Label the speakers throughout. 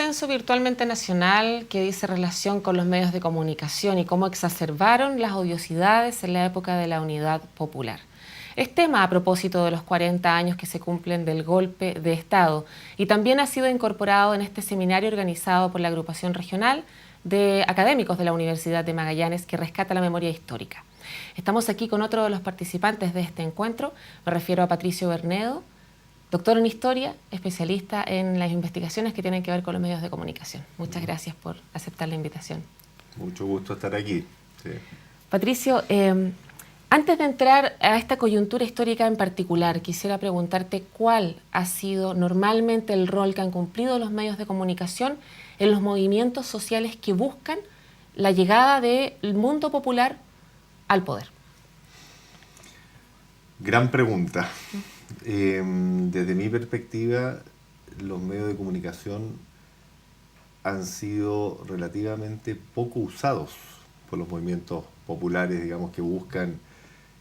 Speaker 1: censo virtualmente nacional que dice relación con los medios de comunicación y cómo exacerbaron las odiosidades en la época de la Unidad Popular. Es tema a propósito de los 40 años que se cumplen del golpe de Estado y también ha sido incorporado en este seminario organizado por la Agrupación Regional de Académicos de la Universidad de Magallanes que rescata la memoria histórica. Estamos aquí con otro de los participantes de este encuentro, me refiero a Patricio Bernedo, doctor en Historia, especialista en las investigaciones que tienen que ver con los medios de comunicación. Muchas gracias por aceptar la invitación.
Speaker 2: Mucho gusto estar aquí. Sí.
Speaker 1: Patricio, antes de entrar a esta coyuntura histórica en particular, quisiera preguntarte cuál ha sido normalmente el rol que han cumplido los medios de comunicación en los movimientos sociales que buscan la llegada del mundo popular al poder.
Speaker 2: Gran pregunta. Desde mi perspectiva, los medios de comunicación han sido relativamente poco usados por los movimientos populares, digamos, que buscan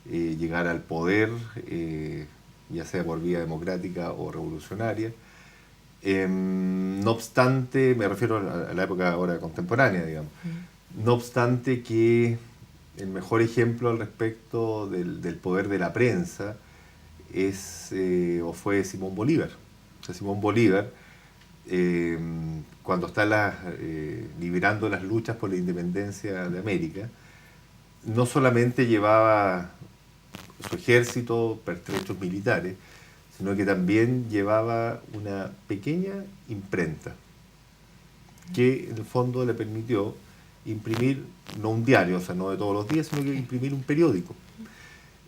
Speaker 2: llegar al poder, ya sea por vía democrática o revolucionaria. No obstante, me refiero a la época ahora contemporánea, digamos, no obstante que el mejor ejemplo al respecto del poder de la prensa fue Simón Bolívar. O sea, Simón Bolívar, cuando está liberando las luchas por la independencia de América, no solamente llevaba su ejército, pertrechos militares, sino que también llevaba una pequeña imprenta que en el fondo le permitió imprimir, no un diario, o sea, no de todos los días, sino que imprimir un periódico.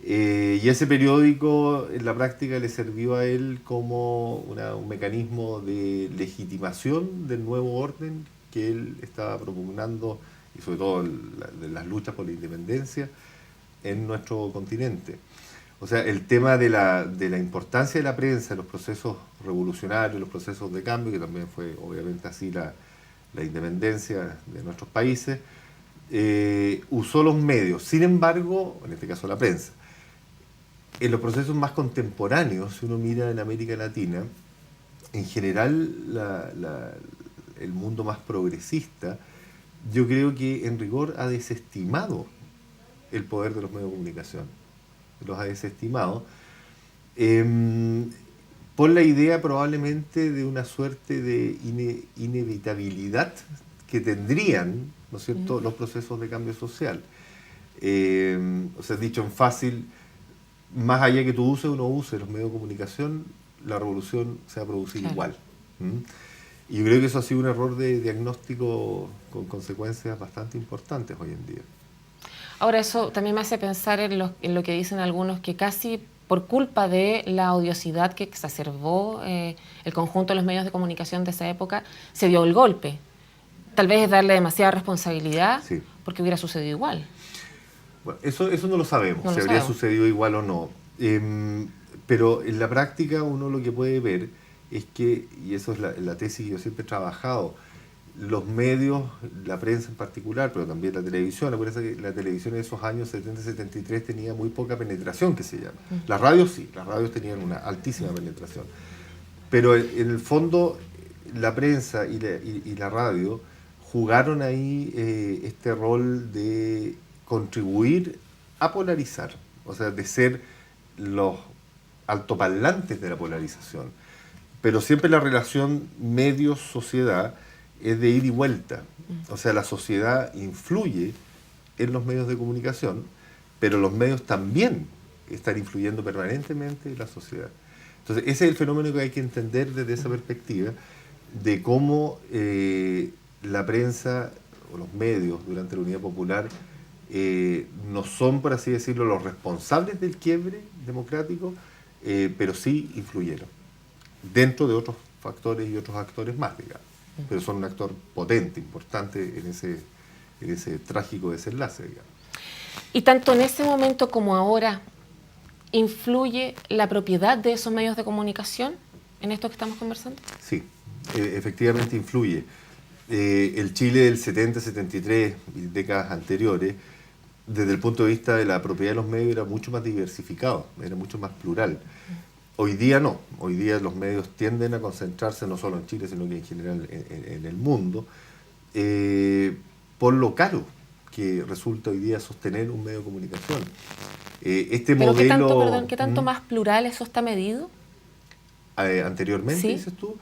Speaker 2: Y ese periódico en la práctica le sirvió a él como un mecanismo de legitimación del nuevo orden que él estaba propugnando, y sobre todo de las luchas por la independencia en nuestro continente. O sea, el tema de la importancia de la prensa en los procesos revolucionarios, los procesos de cambio, que también fue obviamente así la independencia de nuestros países, usó los medios. Sin embargo, en este caso la prensa, en los procesos más contemporáneos, si uno mira en América Latina, en general el mundo más progresista, yo creo que en rigor ha desestimado el poder de los medios de comunicación. Los ha desestimado por la idea probablemente de una suerte de inevitabilidad que tendrían, ¿no es cierto?, los procesos de cambio social. O sea, dicho en fácil, más allá que tú uses o no uses los medios de comunicación, la revolución se va a producir igual. Y yo creo que eso ha sido un error de diagnóstico con consecuencias bastante importantes hoy en día.
Speaker 1: Ahora, eso también me hace pensar en lo que dicen algunos, que casi por culpa de la odiosidad que exacerbó el conjunto de los medios de comunicación de esa época, se dio el golpe. Tal vez es darle demasiada responsabilidad, sí, porque hubiera sucedido igual.
Speaker 2: Bueno, eso no lo sabemos, si habría sucedido igual o no. Pero en la práctica uno lo que puede ver es que, y eso es la tesis que yo siempre he trabajado, los medios, la prensa en particular, pero también la televisión, acuérdense que la televisión en esos años 70-73 tenía muy poca penetración, que se llama. Las radios sí, las radios tenían una altísima penetración. Pero en el fondo la prensa y la radio jugaron ahí este rol de contribuir a polarizar, o sea, de ser los altoparlantes de la polarización. Pero siempre la relación medios-sociedad es de ida y vuelta. O sea, la sociedad influye en los medios de comunicación, pero los medios también están influyendo permanentemente en la sociedad. Entonces, ese es el fenómeno que hay que entender desde esa perspectiva, de cómo la prensa o los medios durante la Unidad Popular no son, por así decirlo, los responsables del quiebre democrático, pero sí influyeron, dentro de otros factores y otros actores más, digamos. Pero son un actor potente, importante en ese trágico desenlace, digamos.
Speaker 1: Y tanto en ese momento como ahora, ¿influye la propiedad de esos medios de comunicación en esto que estamos conversando?
Speaker 2: Sí, efectivamente influye. El Chile del 70-73 y décadas anteriores, desde el punto de vista de la propiedad de los medios, era mucho más diversificado, era mucho más plural. Hoy día no, hoy día los medios tienden a concentrarse no solo en Chile, sino que en general en el mundo, por lo caro que resulta hoy día sostener un medio de comunicación.
Speaker 1: Pero
Speaker 2: modelo...
Speaker 1: ¿qué tanto más plural eso está medido?
Speaker 2: Anteriormente,
Speaker 1: ¿Sí?
Speaker 2: dices tú,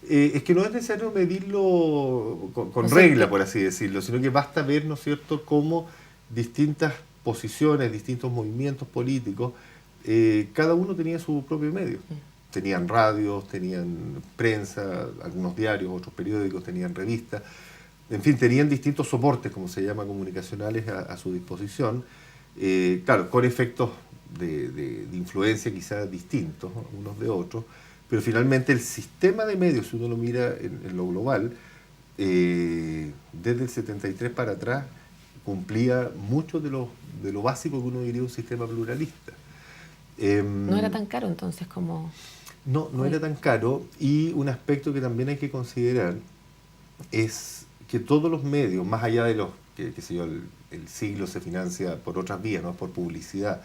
Speaker 2: es que no es necesario medirlo con
Speaker 1: O sea,
Speaker 2: regla, por así decirlo, sino que basta ver, ¿no es cierto?, cómo distintas posiciones, distintos movimientos políticos, cada uno tenía su propio medio. Tenían radios, tenían prensa, algunos diarios, otros periódicos, tenían revistas, en fin, tenían distintos soportes, como se llama, comunicacionales a su disposición, claro, con efectos de influencia quizás distintos unos de otros, pero finalmente el sistema de medios, si uno lo mira en lo global, desde el 73 para atrás, cumplía mucho de lo básico que uno diría un sistema pluralista.
Speaker 1: No era tan caro entonces como...
Speaker 2: No era tan caro, y un aspecto que también hay que considerar es que todos los medios, más allá de los que qué sé yo, el siglo se financia por otras vías, no por publicidad,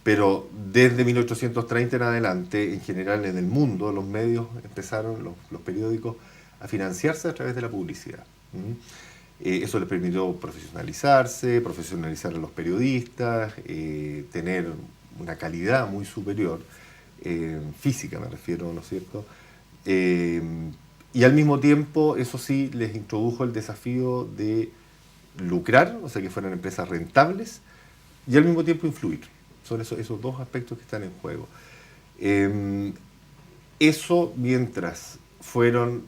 Speaker 2: pero desde 1830 en adelante, en general en el mundo, los medios empezaron, los periódicos, a financiarse a través de la publicidad. Eso les permitió profesionalizar a los periodistas, tener una calidad muy superior, física me refiero, ¿no es cierto? Y al mismo tiempo, eso sí, les introdujo el desafío de lucrar, o sea, que fueran empresas rentables, y al mismo tiempo influir. Son esos dos aspectos que están en juego. Eso mientras fueron,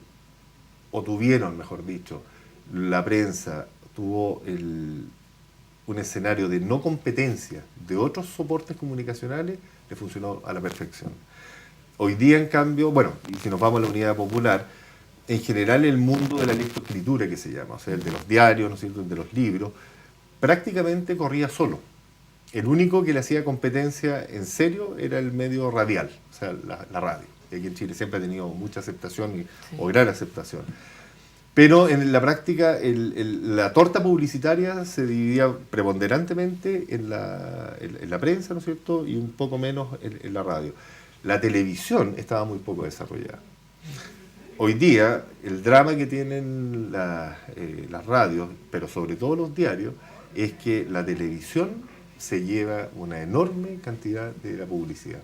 Speaker 2: o tuvieron, mejor dicho, la prensa tuvo un escenario de no competencia de otros soportes comunicacionales, le funcionó a la perfección. Hoy día, en cambio, bueno, y si nos vamos a la unidad popular, en general el mundo de la lectoescritura, que se llama, o sea, el de los diarios, ¿no es cierto?, el de los libros, prácticamente corría solo. El único que le hacía competencia en serio era el medio radial, o sea, la radio. Y aquí en Chile siempre ha tenido mucha aceptación o gran aceptación. Pero en la práctica, la torta publicitaria se dividía preponderantemente en la prensa, ¿no es cierto?, y un poco menos en la radio. La televisión estaba muy poco desarrollada. Hoy día, el drama que tienen las radios, pero sobre todo los diarios, es que la televisión se lleva una enorme cantidad de la publicidad.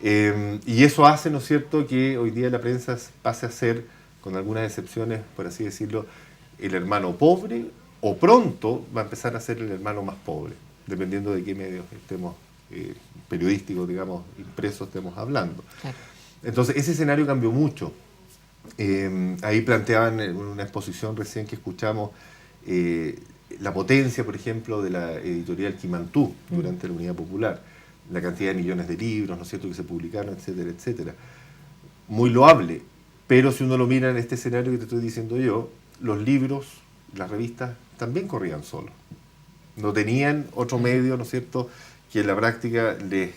Speaker 2: Y eso hace, ¿no es cierto?, que hoy día la prensa pase a ser, con algunas excepciones, por así decirlo, el hermano pobre, o pronto va a empezar a ser el hermano más pobre, dependiendo de qué medios estemos, periodísticos, digamos, impresos, estemos hablando. Claro. Entonces, ese escenario cambió mucho. Ahí planteaban en una exposición recién que escuchamos la potencia, por ejemplo, de la editorial Quimantú durante la Unidad Popular, la cantidad de millones de libros, ¿no es cierto?, que se publicaron, etcétera, etcétera. Muy loable, pero si uno lo mira en este escenario que te estoy diciendo yo, los libros, las revistas, también corrían solos. No tenían otro medio, ¿no es cierto?, que en la práctica les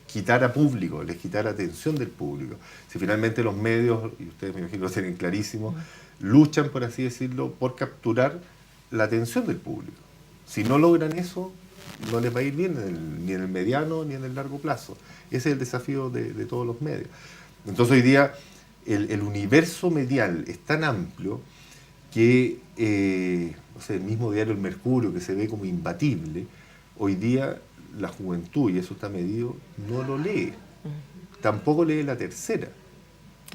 Speaker 2: quitara público, les quitara atención del público. Si finalmente los medios, y ustedes me imagino lo tienen clarísimo, luchan, por así decirlo, por capturar la atención del público. Si no logran eso, no les va a ir bien ni en el mediano ni en el largo plazo. Ese es el desafío de todos los medios. Entonces hoy día el universo medial es tan amplio que o sea, el mismo diario El Mercurio, que se ve como imbatible, hoy día la juventud, y eso está medido, no lo lee. Tampoco lee La Tercera.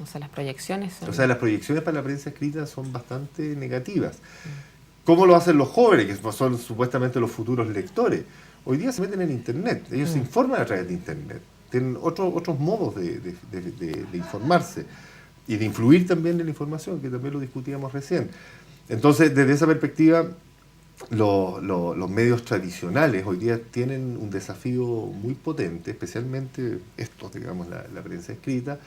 Speaker 1: O sea, las proyecciones son...
Speaker 2: O sea, las proyecciones para la prensa escrita son bastante negativas. ¿Cómo lo hacen los jóvenes, que son supuestamente los futuros lectores? Hoy día se meten en Internet, ellos se informan a través de Internet. Tienen otros modos de informarse y de influir también en la información, que también lo discutíamos recién. Entonces, desde esa perspectiva, los medios tradicionales hoy día tienen un desafío muy potente, especialmente estos, digamos, la prensa escrita,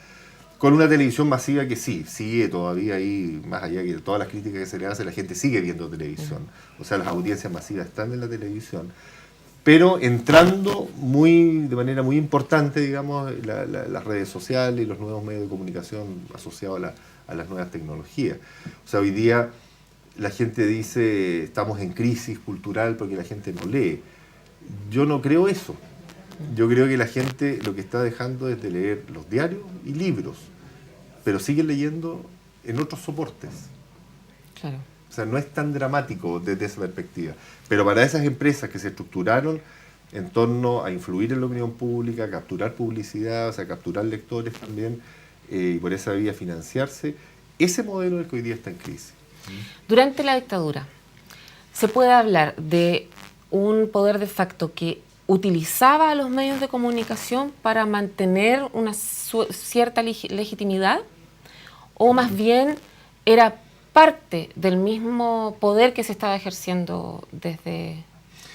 Speaker 2: con una televisión masiva que sí, sigue todavía ahí, más allá de todas las críticas que se le hace, la gente sigue viendo televisión. O sea, las audiencias masivas están en la televisión, pero entrando de manera muy importante, digamos, las redes sociales y los nuevos medios de comunicación asociados a las nuevas tecnologías. O sea, hoy día la gente dice, estamos en crisis cultural porque la gente no lee. Yo no creo eso. Yo creo que la gente lo que está dejando es de leer los diarios y libros, pero siguen leyendo en otros soportes.
Speaker 1: Claro.
Speaker 2: O sea, no es tan dramático desde esa perspectiva. Pero para esas empresas que se estructuraron en torno a influir en la opinión pública, capturar publicidad, o sea, capturar lectores también, y por esa vía financiarse, ese modelo es el que hoy día está en crisis.
Speaker 1: Durante la dictadura, ¿se puede hablar de un poder de facto que utilizaba a los medios de comunicación para mantener una cierta legitimidad? ¿O más bien era parte del mismo poder que se estaba ejerciendo desde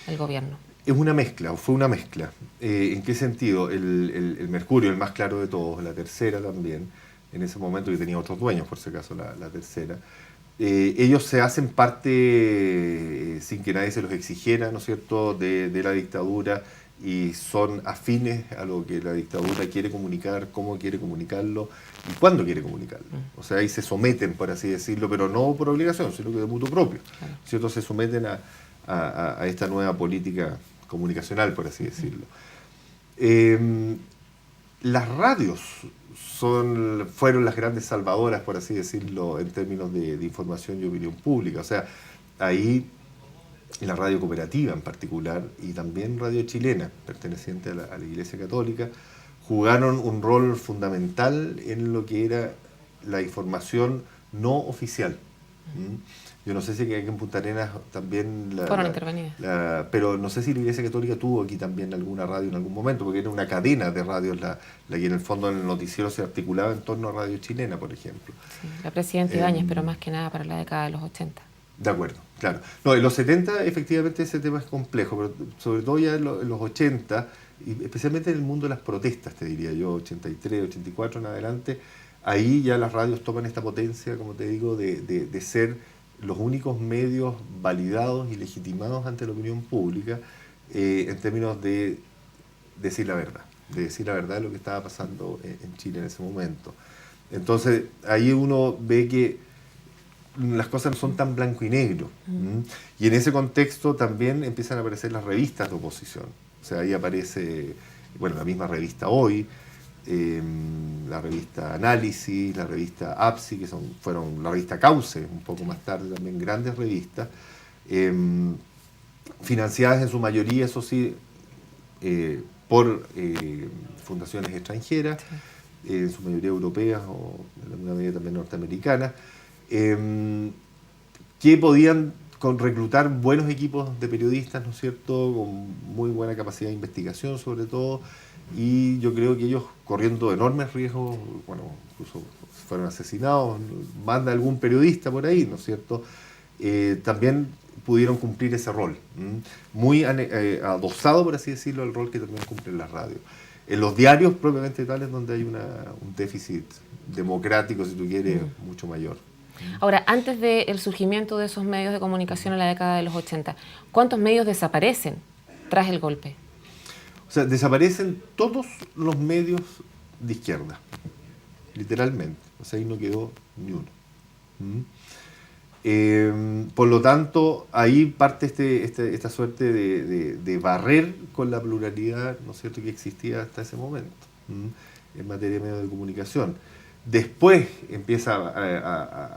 Speaker 1: el gobierno?
Speaker 2: Es una mezcla, o fue una mezcla. ¿En qué sentido? El Mercurio, el más claro de todos, la Tercera también, en ese momento que tenía otros dueños, por si acaso la Tercera, ellos se hacen parte, sin que nadie se los exigiera, ¿no es cierto?, de la dictadura, y son afines a lo que la dictadura quiere comunicar, cómo quiere comunicarlo y cuándo quiere comunicarlo. O sea, ahí se someten, por así decirlo, pero no por obligación, sino que de mutuo propio. ¿Cierto? Se someten a esta nueva política comunicacional, por así decirlo. Las radios fueron las grandes salvadoras, por así decirlo, en términos de información y opinión pública. O sea, ahí la radio cooperativa en particular y también radio chilena, perteneciente a la Iglesia Católica, jugaron un rol fundamental en lo que era la información no oficial. Yo no sé si aquí en Punta Arenas también
Speaker 1: fueron intervenidas.
Speaker 2: pero no sé si la Iglesia Católica tuvo aquí también alguna radio en algún momento, porque era una cadena de radios la que en el fondo en el noticiero se articulaba en torno a radio chilena, por ejemplo.
Speaker 1: Sí, la Presidenta Ibáñez, pero más que nada para la década de los 80.
Speaker 2: De acuerdo, claro. No, en los 70 efectivamente ese tema es complejo, pero sobre todo ya en los 80, y especialmente en el mundo de las protestas, te diría yo, 83, 84 en adelante, ahí ya las radios toman esta potencia, como te digo, de ser los únicos medios validados y legitimados ante la opinión pública en términos de decir la verdad de lo que estaba pasando en Chile en ese momento. Entonces, ahí uno ve que las cosas no son tan blanco y negro. Y en ese contexto también empiezan a aparecer las revistas de oposición. O sea, ahí aparece, bueno, la misma revista Hoy, la revista Análisis, la revista APSI, que fueron la revista Cauce, un poco más tarde también, grandes revistas, financiadas en su mayoría, eso sí, por fundaciones extranjeras, en su mayoría europeas o en alguna medida también norteamericanas, que podían reclutar buenos equipos de periodistas, ¿no es cierto?, con muy buena capacidad de investigación sobre todo, y yo creo que ellos, corriendo enormes riesgos, bueno, incluso fueron asesinados, manda algún periodista por ahí, ¿no es cierto?, también pudieron cumplir ese rol, muy adosado, por así decirlo, al rol que también cumplen las radios. En los diarios propiamente tales, donde hay un déficit democrático, si tú quieres, mucho mayor.
Speaker 1: Ahora, antes del surgimiento de esos medios de comunicación en la década de los 80, ¿cuántos medios desaparecen tras el golpe?
Speaker 2: O sea, desaparecen todos los medios de izquierda, literalmente. O sea, ahí no quedó ni uno. Por lo tanto, ahí parte esta suerte de barrer con la pluralidad, ¿no es cierto?, que existía hasta ese momento en materia de medios de comunicación. Después empieza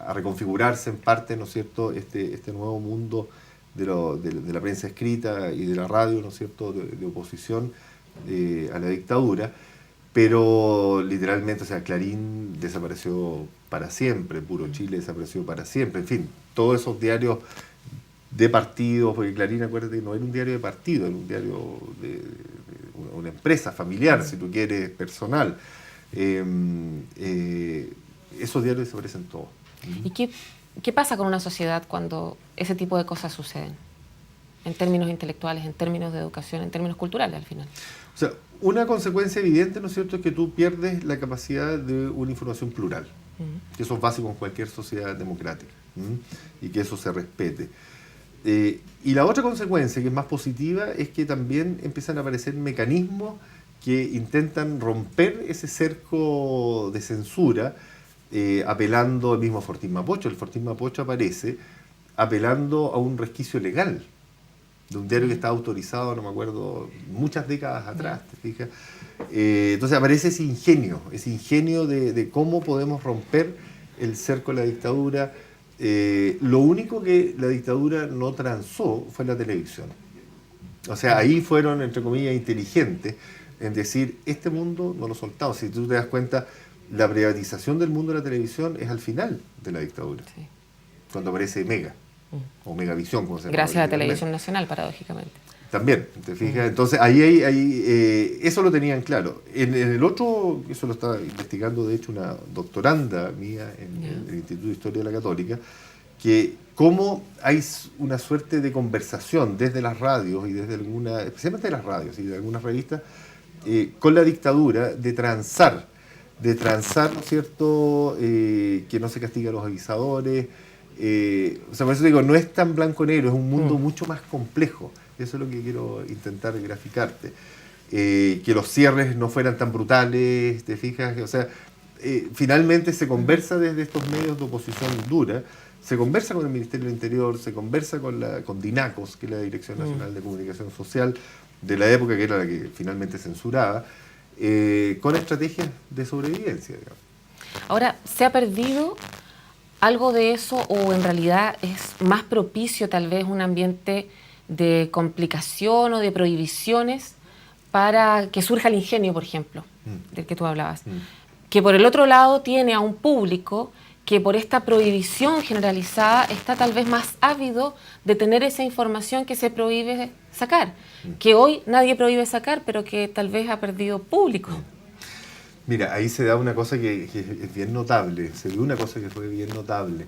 Speaker 2: a reconfigurarse en parte, ¿no es cierto?, este nuevo mundo de la prensa escrita y de la radio, ¿no es cierto?, de oposición a la dictadura, pero literalmente, o sea, Clarín desapareció para siempre, Puro Chile desapareció para siempre, en fin, todos esos diarios de partidos, porque Clarín, acuérdate, no era un diario de partido, era un diario de una empresa familiar, si tú quieres, personal. Esos diarios desaparecen todos.
Speaker 1: ¿Y qué pasa con una sociedad cuando ese tipo de cosas suceden? En términos intelectuales, en términos de educación, en términos culturales al final.
Speaker 2: O sea, una consecuencia evidente, ¿no es cierto?, es que tú pierdes la capacidad de una información plural, que eso es básico en cualquier sociedad democrática, y que eso se respete. Y la otra consecuencia, que es más positiva, es que también empiezan a aparecer mecanismos que intentan romper ese cerco de censura, apelando al mismo Fortín Mapocho. El Fortín Mapocho aparece apelando a un resquicio legal. de un diario que estaba autorizado, no me acuerdo, muchas décadas atrás, ¿te fijas? Entonces aparece ese ingenio de cómo podemos romper el cerco de la dictadura. Lo único que la dictadura no transó fue la televisión. O sea, ahí fueron, entre comillas, inteligentes en decir, este mundo no lo soltamos. Si tú te das cuenta, la privatización del mundo de la televisión es al final de la dictadura, sí, cuando aparece Mega, o Megavisión, como se llama.
Speaker 1: Gracias a Televisión Nacional, paradójicamente.
Speaker 2: También, ¿te fijas? Entonces, eso lo tenían claro. En el otro, eso lo estaba investigando, de hecho, una doctoranda mía en el Instituto de Historia de la Católica, que cómo hay una suerte de conversación desde las radios y desde especialmente de las radios y de algunas revistas, con la dictadura, de transar, ¿no es cierto?, que no se castiga a los avisadores. O sea, por eso digo, no es tan blanco-negro, es un mundo mucho más complejo. Eso es lo que quiero intentar graficarte. Que los cierres no fueran tan brutales, ¿te fijas? O sea, finalmente se conversa desde estos medios de oposición dura, se conversa con el Ministerio del Interior, se conversa con DINACOS, que es la Dirección Nacional de Comunicación Social, de la época que era la que finalmente censuraba, con estrategias de sobrevivencia, digamos.
Speaker 1: Ahora, ¿se ha perdido algo de eso o en realidad es más propicio tal vez un ambiente de complicación o de prohibiciones para que surja el ingenio, por ejemplo, del que tú hablabas? Que por el otro lado tiene a un público que por esta prohibición generalizada está tal vez más ávido de tener esa información que se prohíbe sacar, que hoy nadie prohíbe sacar, pero que tal vez ha perdido público.
Speaker 2: Mira, ahí se da una cosa que es bien notable, se dio una cosa que fue bien notable.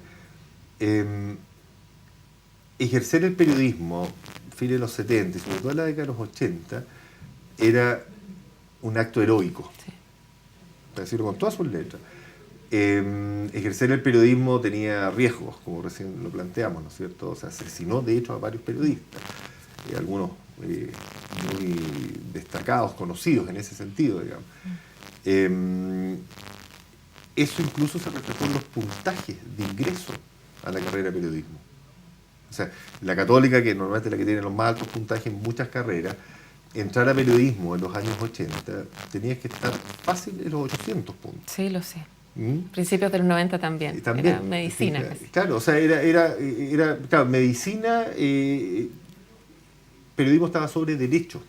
Speaker 2: Ejercer el periodismo, fin de los 70 y sobre todo en la década de los 80, era un acto heroico, sí, para decirlo con todas sus letras. Ejercer el periodismo tenía riesgos, como recién lo planteamos, ¿no es cierto? O sea, asesinó de hecho a varios periodistas, algunos muy destacados, conocidos en ese sentido, digamos. Eso incluso se reflejó en los puntajes de ingreso a la carrera de periodismo. O sea, la Católica, que normalmente es la que tiene los más altos puntajes en muchas carreras, entrar a periodismo en los años 80, tenías que estar fácil en los 800 puntos.
Speaker 1: Sí, lo sé. Principios de los 90 también. Era medicina.
Speaker 2: Claro, o sea, era claro, medicina, periodismo estaba sobre derecho,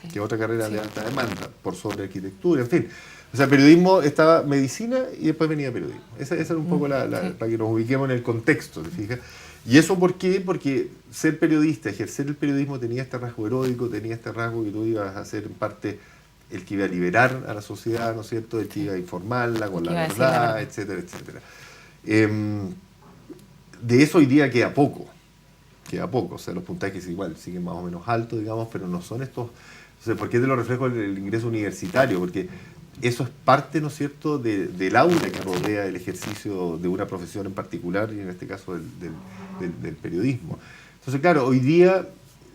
Speaker 2: sí, que es otra carrera, sí, de alta demanda, por sobre arquitectura, en fin. O sea, periodismo estaba medicina y después venía periodismo. Esa era un poco sí, para que nos ubiquemos en el contexto, ¿te fijas? ¿Y eso por qué? Porque ser periodista, ejercer el periodismo tenía este rasgo heroico, tenía este rasgo que tú ibas a ser en parte el que iba a liberar a la sociedad, ¿no es cierto?, el que iba a informarla con la verdad, etcétera, etcétera. De eso hoy día queda poco, o sea, los puntajes igual siguen más o menos altos, digamos, pero no son estos. O sea, ¿por qué te lo reflejo el ingreso universitario? Porque eso es parte, ¿no es cierto?, del aula que rodea el ejercicio de una profesión en particular, y en este caso del periodismo. Entonces, claro, hoy día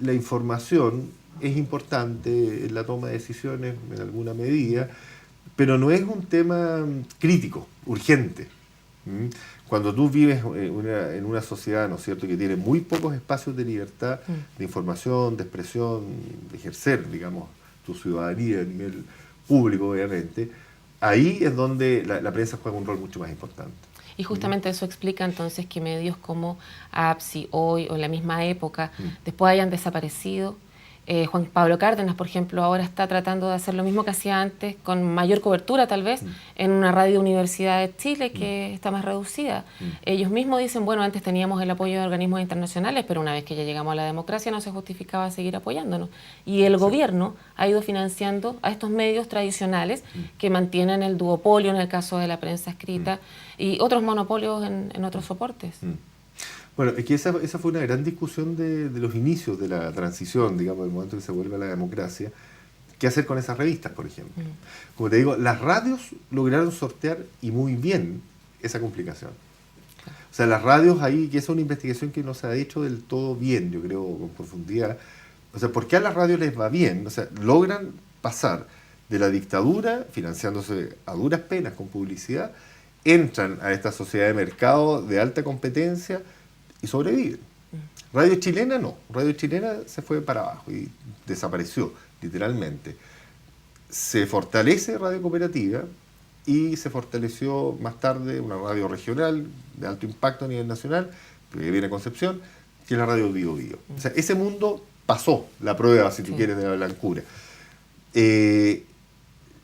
Speaker 2: la información es importante en la toma de decisiones en alguna medida, pero no es un tema crítico, urgente. Cuando tú vives en una sociedad, ¿no es cierto?, que tiene muy pocos espacios de libertad, de información, de expresión, de ejercer, digamos, tu ciudadanía a nivel público, obviamente, ahí es donde la prensa juega un rol mucho más importante.
Speaker 1: Y justamente eso explica entonces que medios como APSI, Hoy o en la misma época, después hayan desaparecido. Juan Pablo Cárdenas, por ejemplo, ahora está tratando de hacer lo mismo que hacía antes, con mayor cobertura tal vez, en una radio Universidad de Chile que está más reducida. Ellos mismos dicen, bueno, antes teníamos el apoyo de organismos internacionales, pero una vez que ya llegamos a la democracia no se justificaba seguir apoyándonos. Y el gobierno ha ido financiando a estos medios tradicionales que mantienen el duopolio en el caso de la prensa escrita y otros monopolios en otros soportes.
Speaker 2: Bueno, es que esa fue una gran discusión de los inicios de la transición, digamos, del momento que se vuelve a la democracia. ¿Qué hacer con esas revistas, por ejemplo? Como te digo, las radios lograron sortear, y muy bien, esa complicación. O sea, las radios ahí, que es una investigación que no se ha hecho del todo bien, yo creo, con profundidad. O sea, ¿por qué a las radios les va bien? O sea, logran pasar de la dictadura, financiándose a duras penas con publicidad, entran a esta sociedad de mercado de alta competencia, y sobreviven. Radio Chilena no. Radio Chilena se fue para abajo y desapareció, literalmente. Se fortalece Radio Cooperativa y se fortaleció más tarde una radio regional de alto impacto a nivel nacional, que viene a Concepción, que es la Radio Bio Bio. O sea, ese mundo pasó la prueba, si tú quieres, de la blancura.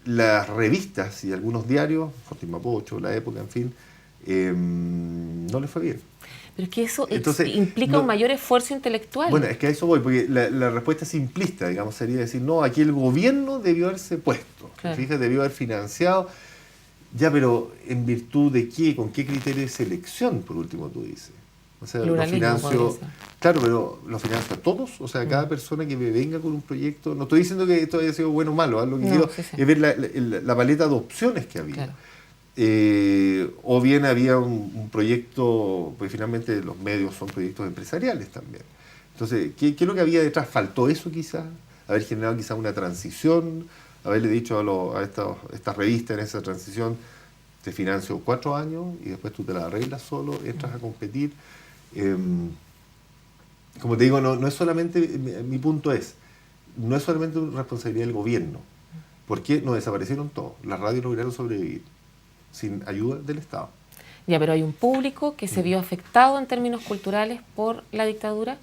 Speaker 2: Las revistas y algunos diarios, Fortín Mapocho, La Época, en fin, no les fue bien.
Speaker 1: Pero es que eso implica un mayor esfuerzo intelectual.
Speaker 2: Bueno, es que a eso voy, porque la respuesta simplista, digamos, sería decir, no, aquí el gobierno debió haberse puesto, claro. Fíjate, debió haber financiado, ya, pero ¿en virtud de qué? ¿Con qué criterio de selección, por último, tú dices? O sea, lo financio, claro, pero ¿lo financio a todos? O sea, cada persona que me venga con un proyecto, no estoy diciendo que esto haya sido bueno o malo, lo que quiero es ver la paleta de opciones que había. Claro. O bien había un proyecto, pues finalmente los medios son proyectos empresariales también. Entonces, ¿qué es lo que había detrás? ¿Faltó eso quizás? ¿Haber generado quizás una transición? ¿Haberle dicho a estas revistas en esa transición, te financio 4 años y después tú te la arreglas solo, entras a competir? Como te digo, no es solamente, mi punto es, no es solamente una responsabilidad del gobierno. ¿Por qué? No desaparecieron todos. Las radios lograron sobrevivir sin ayuda del Estado.
Speaker 1: Ya, pero hay un público que se vio afectado en términos culturales por la dictadura.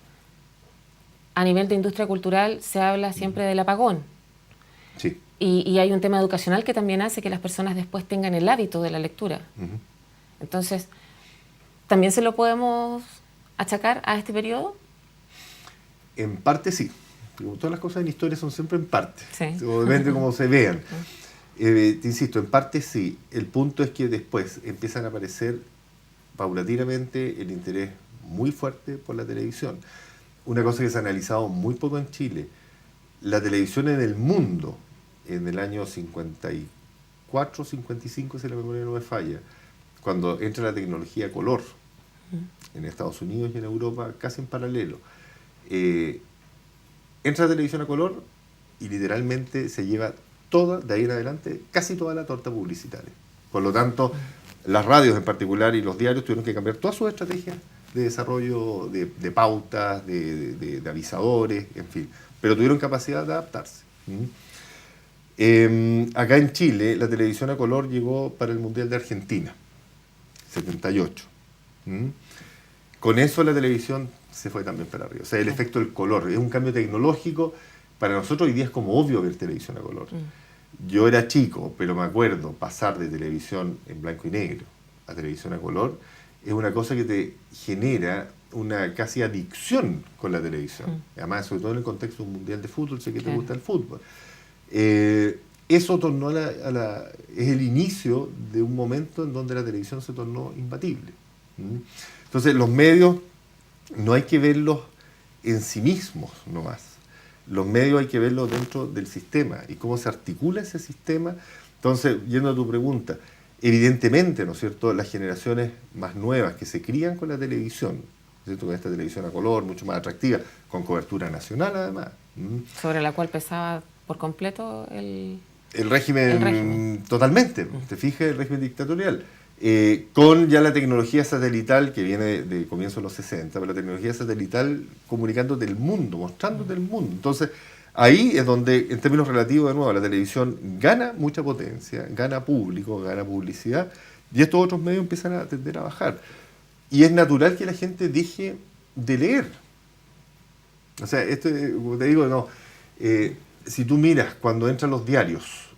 Speaker 1: A nivel de industria cultural se habla siempre del apagón.
Speaker 2: Sí.
Speaker 1: Y hay un tema educacional que también hace que las personas después tengan el hábito de la lectura. Entonces, ¿también se lo podemos achacar a este periodo?
Speaker 2: En parte sí. Como todas las cosas en historia son siempre en parte. Sí. Depende de cómo se vean. Te insisto, en parte sí. El punto es que después empiezan a aparecer paulatinamente el interés muy fuerte por la televisión. Una cosa que se ha analizado muy poco en Chile. La televisión en el mundo, en el año 54, 55, si la memoria no me falla, cuando entra la tecnología color, en Estados Unidos y en Europa, casi en paralelo, entra la televisión a color y literalmente se lleva toda, de ahí en adelante, casi toda la torta publicitaria. Por lo tanto, las radios en particular y los diarios tuvieron que cambiar todas sus estrategias de desarrollo de pautas, de avisadores, en fin. Pero tuvieron capacidad de adaptarse. Acá en Chile, la televisión a color llegó para el Mundial de Argentina, 78. Con eso la televisión se fue también para arriba. O sea, el efecto del color. Es un cambio tecnológico. Para nosotros hoy día es como obvio ver televisión a color. Yo era chico, pero me acuerdo pasar de televisión en blanco y negro a televisión a color. Es una cosa que te genera una casi adicción con la televisión. Además, sobre todo en el contexto de un mundial de fútbol, sé que te gusta el fútbol. Eso tornó es el inicio de un momento en donde la televisión se tornó imbatible. Entonces, los medios no hay que verlos en sí mismos nomás. Los medios hay que verlos dentro del sistema y cómo se articula ese sistema. Entonces, yendo a tu pregunta, evidentemente, ¿no es cierto?, las generaciones más nuevas que se crían con la televisión, ¿no es cierto?, con esta televisión a color, mucho más atractiva, con cobertura nacional además.
Speaker 1: Sobre la cual pesaba por completo el
Speaker 2: régimen. Totalmente, te fijas, el régimen dictatorial. Con ya la tecnología satelital que viene de comienzos de los 60, pero la tecnología satelital comunicándote el mundo, mostrándote el mundo. Entonces, ahí es donde, en términos relativos, de nuevo, la televisión gana mucha potencia, gana público, gana publicidad, y estos otros medios empiezan a tender a bajar. Y es natural que la gente deje de leer. O sea, esto, como te digo, no, si tú miras cuando entran los diarios,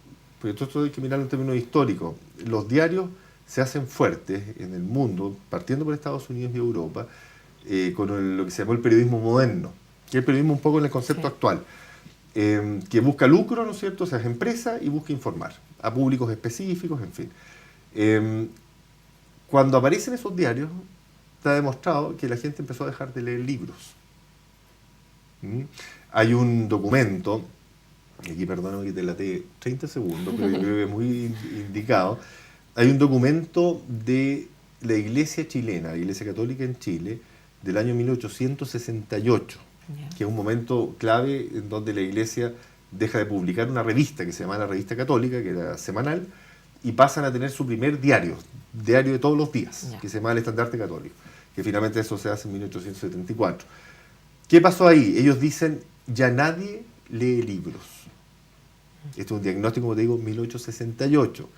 Speaker 2: porque esto hay que mirarlo en términos históricos, los diarios se hacen fuertes en el mundo, partiendo por Estados Unidos y Europa, con lo que se llamó el periodismo moderno, que es el periodismo un poco en el concepto actual, que busca lucro, ¿no es cierto?, o sea, es empresa y busca informar a públicos específicos, en fin. Cuando aparecen esos diarios, está demostrado que la gente empezó a dejar de leer libros. Hay un documento, aquí perdóname que te late 30 segundos, pero yo creo que es muy indicado. Hay un documento de la Iglesia chilena, la Iglesia Católica en Chile, del año 1868, que es un momento clave en donde la Iglesia deja de publicar una revista que se llamaba la Revista Católica, que era semanal, y pasan a tener su primer diario de todos los días, que se llama El Estandarte Católico. que finalmente eso se hace en 1874. ¿Qué pasó ahí? Ellos dicen, ya nadie lee libros. Este es un diagnóstico, como te digo, 1868.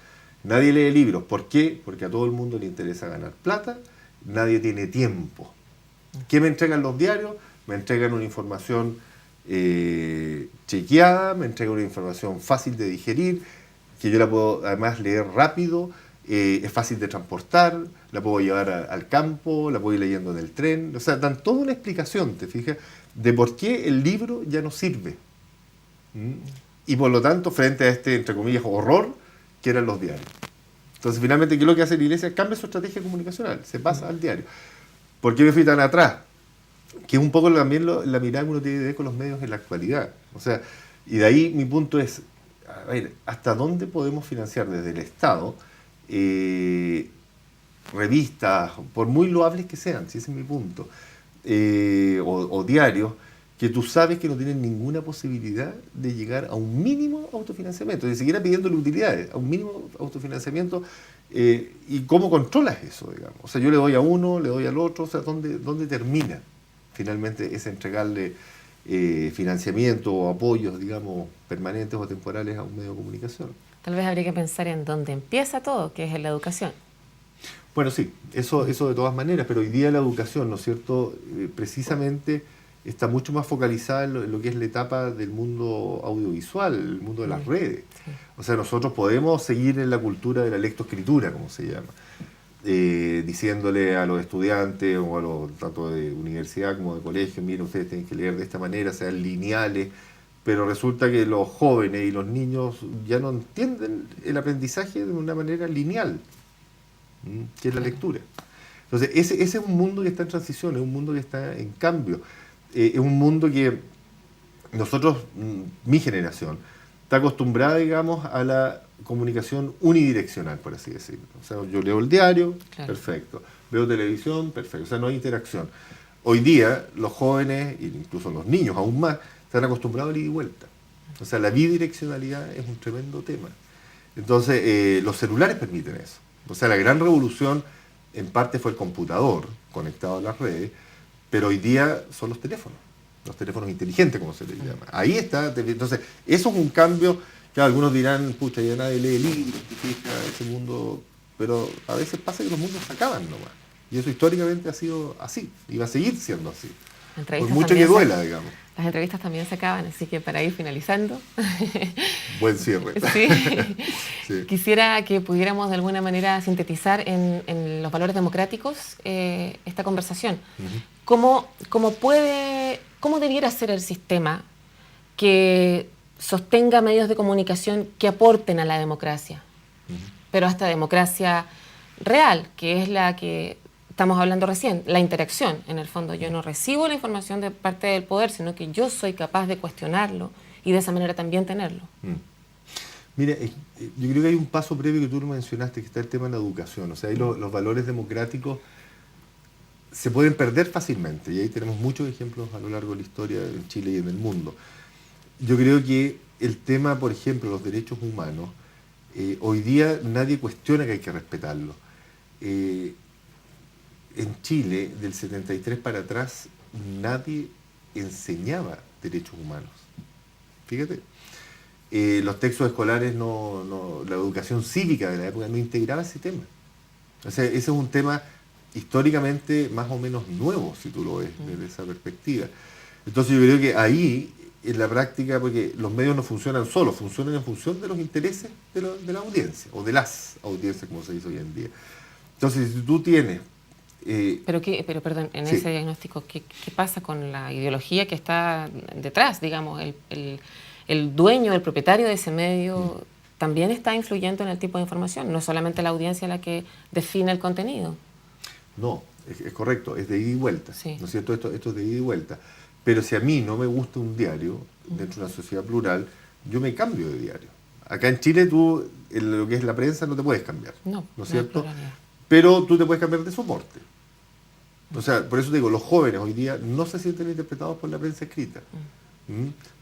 Speaker 2: Nadie lee libros. ¿Por qué? Porque a todo el mundo le interesa ganar plata, nadie tiene tiempo. ¿Qué me entregan los diarios? Me entregan una información chequeada, me entregan una información fácil de digerir, que yo la puedo además leer rápido, es fácil de transportar, la puedo llevar al campo, la puedo ir leyendo en el tren. O sea, dan toda una explicación, ¿te fijas?, de por qué el libro ya no sirve. Y por lo tanto, frente a este, entre comillas, horror, que eran los diarios. Entonces, finalmente, ¿qué es lo que hace la Iglesia? Cambia su estrategia comunicacional, se pasa al diario. ¿Por qué me fui tan atrás? Que es un poco también la mirada que uno tiene que ver con los medios en la actualidad. O sea, y de ahí mi punto es, a ver, ¿hasta dónde podemos financiar desde el Estado revistas, por muy loables que sean, si ese es mi punto, o diarios, que tú sabes que no tienen ninguna posibilidad de llegar a un mínimo autofinanciamiento, ni siquiera pidiéndole utilidades, a un mínimo autofinanciamiento, y cómo controlas eso, digamos? O sea, yo le doy a uno, le doy al otro, o sea, ¿dónde termina finalmente ese entregarle financiamiento o apoyos, digamos, permanentes o temporales a un medio de comunicación?
Speaker 1: Tal vez habría que pensar en dónde empieza todo, que es en la educación.
Speaker 2: Bueno, sí, eso de todas maneras, pero hoy día la educación, ¿no es cierto?, precisamente está mucho más focalizada en lo que es la etapa del mundo audiovisual, el mundo de las redes. Sí. O sea, nosotros podemos seguir en la cultura de la lectoescritura, como se llama, diciéndole a los estudiantes o a los tanto de universidad como de colegio, miren, ustedes tienen que leer de esta manera, sean lineales, pero resulta que los jóvenes y los niños ya no entienden el aprendizaje de una manera lineal, que es la lectura. Entonces, ese es un mundo que está en transición, es un mundo que está en cambio. Es un mundo que nosotros, mi generación, está acostumbrada, digamos, a la comunicación unidireccional, por así decirlo. O sea, yo leo el diario, claro, perfecto. Veo televisión, perfecto. O sea, no hay interacción. Hoy día, los jóvenes, e incluso los niños aún más, están acostumbrados a ir y vuelta. O sea, la bidireccionalidad es un tremendo tema. Entonces, los celulares permiten eso. O sea, la gran revolución, en parte, fue el computador conectado a las redes, pero hoy día son los teléfonos inteligentes, como se les llama. Ahí está. Entonces, eso es un cambio que algunos dirán, pucha, ya nadie lee libros, ese mundo, pero a veces pasa que los mundos se acaban nomás. Y eso históricamente ha sido así, y va a seguir siendo así. Por mucho que duela, digamos.
Speaker 1: Las entrevistas también se acaban, así que para ir finalizando.
Speaker 2: Buen cierre.
Speaker 1: Sí. Sí. Quisiera que pudiéramos de alguna manera sintetizar en los valores democráticos esta conversación. ¿Cómo debiera ser el sistema que sostenga medios de comunicación que aporten a la democracia? Pero a esta democracia real, que es la que estamos hablando recién, la interacción, en el fondo. Yo no recibo la información de parte del poder, sino que yo soy capaz de cuestionarlo y de esa manera también tenerlo.
Speaker 2: Mira, yo creo que hay un paso previo que tú lo mencionaste, que está el tema de la educación. O sea, ahí los valores democráticos se pueden perder fácilmente, y ahí tenemos muchos ejemplos a lo largo de la historia en Chile y en el mundo. Yo creo que el tema, por ejemplo, los derechos humanos, hoy día nadie cuestiona que hay que respetarlos. En Chile, del 73 para atrás, nadie enseñaba derechos humanos. Fíjate, los textos escolares, la educación cívica de la época no integraba ese tema. O sea, ese es un tema históricamente más o menos nuevo, si tú lo ves desde esa perspectiva. Entonces yo creo que ahí, en la práctica, porque los medios no funcionan solos, funcionan en función de los intereses de la audiencia, o de las audiencias, como se dice hoy en día. Entonces, si tú tienes...
Speaker 1: Pero perdón, en ese diagnóstico, ¿qué pasa con la ideología que está detrás? Digamos, el dueño, el propietario de ese medio también está influyendo en el tipo de información, no solamente la audiencia la que define el contenido.
Speaker 2: No, es correcto, es de ida y vuelta,
Speaker 1: sí.
Speaker 2: ¿No es cierto? Esto es de ida y vuelta. Pero si a mí no me gusta un diario, dentro de una sociedad plural, yo me cambio de diario. Acá en Chile tú, en lo que es la prensa, no te puedes cambiar, ¿no es cierto? Pero tú te puedes cambiar de soporte. O sea, por eso te digo, los jóvenes hoy día no se sienten interpretados por la prensa escrita.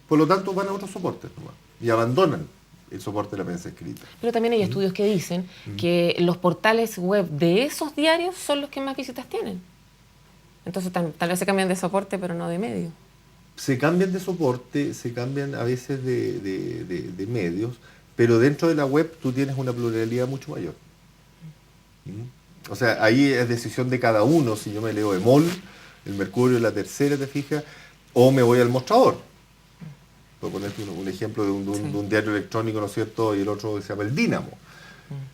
Speaker 2: Por lo tanto, van a otros soportes nomás y abandonan el soporte de la prensa escrita.
Speaker 1: Pero también hay estudios que dicen que los portales web de esos diarios son los que más visitas tienen. Entonces tal vez se cambian de soporte, pero no de medio.
Speaker 2: Se cambian de soporte, se cambian a veces de medios, pero dentro de la web tú tienes una pluralidad mucho mayor. O sea, ahí es decisión de cada uno, si yo me leo EMOL, el Mercurio, la Tercera, ¿te fijas? O me voy al mostrador. Por ponerte un ejemplo de un diario electrónico, ¿no es cierto? Y el otro que se llama el Dínamo,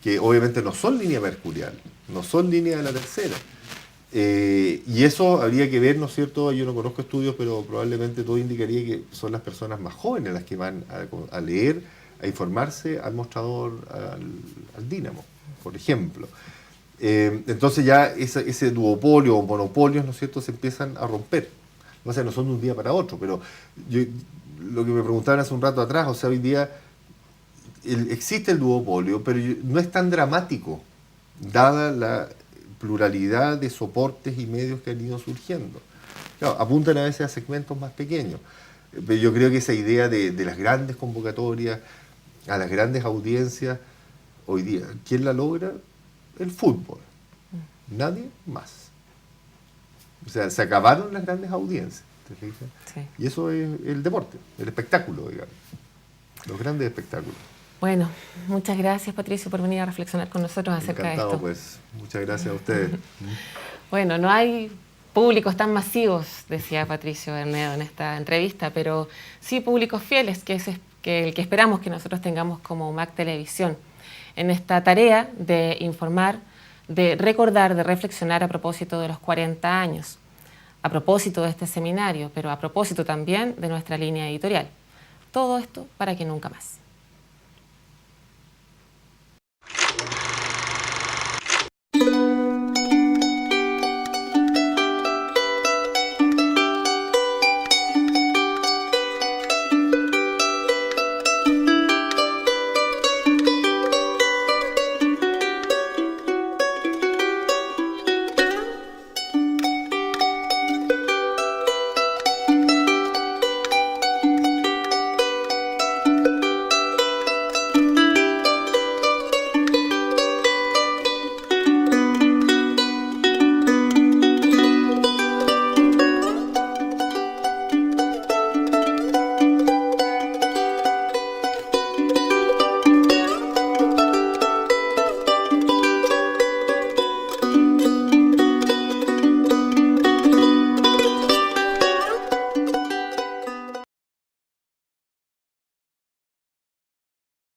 Speaker 2: que obviamente no son línea mercurial, no son línea de la Tercera. Y eso habría que ver, ¿no es cierto? Yo no conozco estudios, pero probablemente todo indicaría que son las personas más jóvenes las que van a leer, a informarse al mostrador, al Dínamo, por ejemplo. Entonces ya ese duopolio o monopolios, ¿no es cierto?, se empiezan a romper. O sea, no son de un día para otro, pero lo que me preguntaban hace un rato atrás, o sea, hoy día existe el duopolio, pero no es tan dramático, dada la pluralidad de soportes y medios que han ido surgiendo. Claro, apuntan a veces a segmentos más pequeños, pero yo creo que esa idea de las grandes convocatorias, a las grandes audiencias, hoy día, ¿quién la logra? El fútbol. Nadie más. O sea, se acabaron las grandes audiencias. ¿Te fijas? Sí. Y eso es el deporte, el espectáculo, digamos. Los grandes espectáculos.
Speaker 1: Bueno, muchas gracias, Patricio, por venir a reflexionar con nosotros acerca de esto.
Speaker 2: Pues. Muchas gracias a ustedes.
Speaker 1: Bueno, no hay públicos tan masivos, decía Patricio Bernedo en esta entrevista, pero sí públicos fieles, que es el que esperamos que nosotros tengamos como UMAC Televisión, en esta tarea de informar, de recordar, de reflexionar a propósito de los 40 años, a propósito de este seminario, pero a propósito también de nuestra línea editorial. Todo esto para que nunca más.